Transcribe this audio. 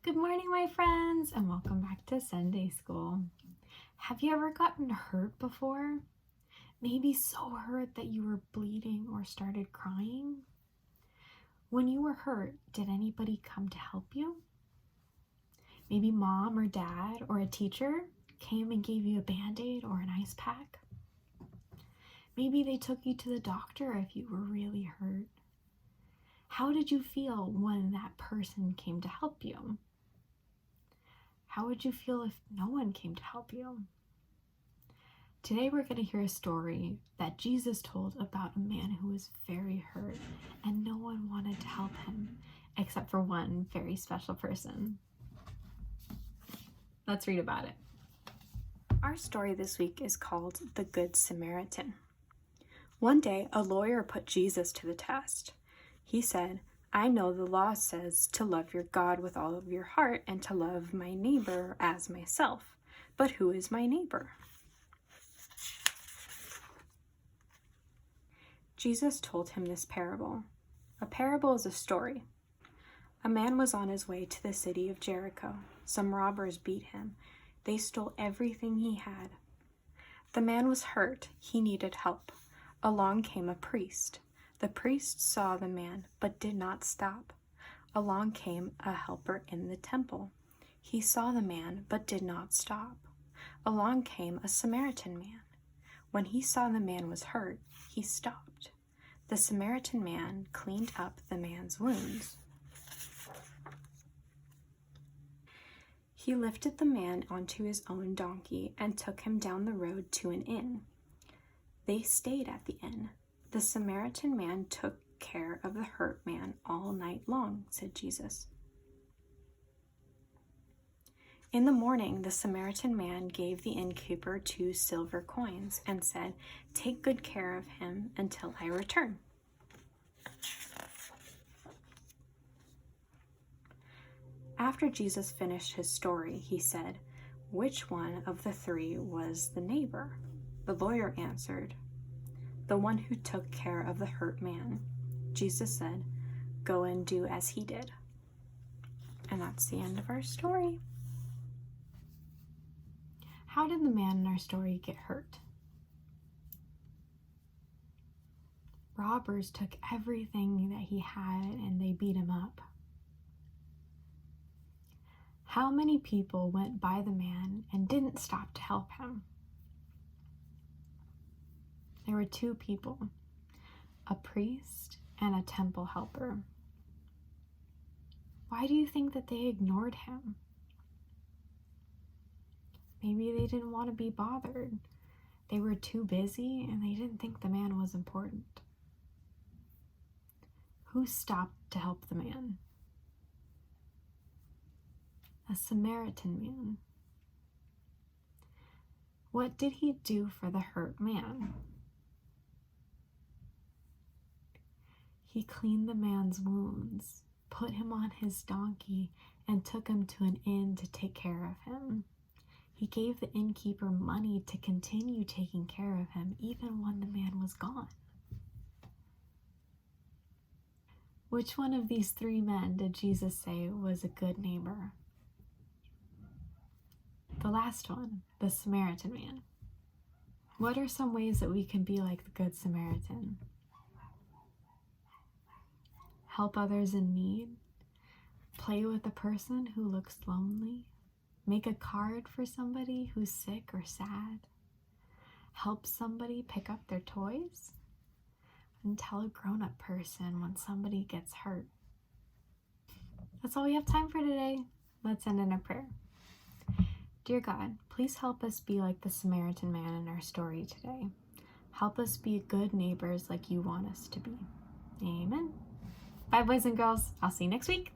Good morning, my friends, and welcome back to Sunday School. Have you ever gotten hurt before? Maybe so hurt that you were bleeding or started crying? When you were hurt, did anybody come to help you? Maybe mom or dad or a teacher came and gave you a Band-Aid or an ice pack? Maybe they took you to the doctor if you were really hurt. How did you feel when that person came to help you? How would you feel if no one came to help you? Today we're going to hear a story that Jesus told about a man who was very hurt and no one wanted to help him except for one very special person. Let's read about it. Our story this week is called The Good Samaritan. One day, a lawyer put Jesus to the test. He said, "I know the law says to love your God with all of your heart and to love my neighbor as myself. But who is my neighbor?" Jesus told him this parable. A parable is a story. A man was on his way to the city of Jericho. Some robbers beat him. They stole everything he had. The man was hurt. He needed help. Along came a priest. The priest saw the man, but did not stop. Along came a helper in the temple. He saw the man, but did not stop. Along came a Samaritan man. When he saw the man was hurt, he stopped. The Samaritan man cleaned up the man's wounds. He lifted the man onto his own donkey and took him down the road to an inn. They stayed at the inn. The Samaritan man took care of the hurt man all night long, said Jesus. In the morning, the Samaritan man gave the innkeeper 2 silver coins and said, "Take good care of him until I return." After Jesus finished his story, he said, "Which one of the 3 was the neighbor?" The lawyer answered, "The one who took care of the hurt man." Jesus said, "Go and do as he did." And that's the end of our story. How did the man in our story get hurt? Robbers took everything that he had and they beat him up. How many people went by the man and didn't stop to help him? There were 2 people, a priest and a temple helper. Why do you think that they ignored him? Maybe they didn't want to be bothered. They were too busy and they didn't think the man was important. Who stopped to help the man? A Samaritan man. What did he do for the hurt man? He cleaned the man's wounds, put him on his donkey, and took him to an inn to take care of him. He gave the innkeeper money to continue taking care of him even when the man was gone. Which one of these 3 men did Jesus say was a good neighbor? The last one, the Samaritan man. What are some ways that we can be like the Good Samaritan? Help others in need, play with a person who looks lonely, make a card for somebody who's sick or sad, help somebody pick up their toys, and tell a grown-up person when somebody gets hurt. That's all we have time for today. Let's end in a prayer. Dear God, please help us be like the Samaritan man in our story today. Help us be good neighbors like you want us to be. Amen. Bye, boys and girls. I'll see you next week.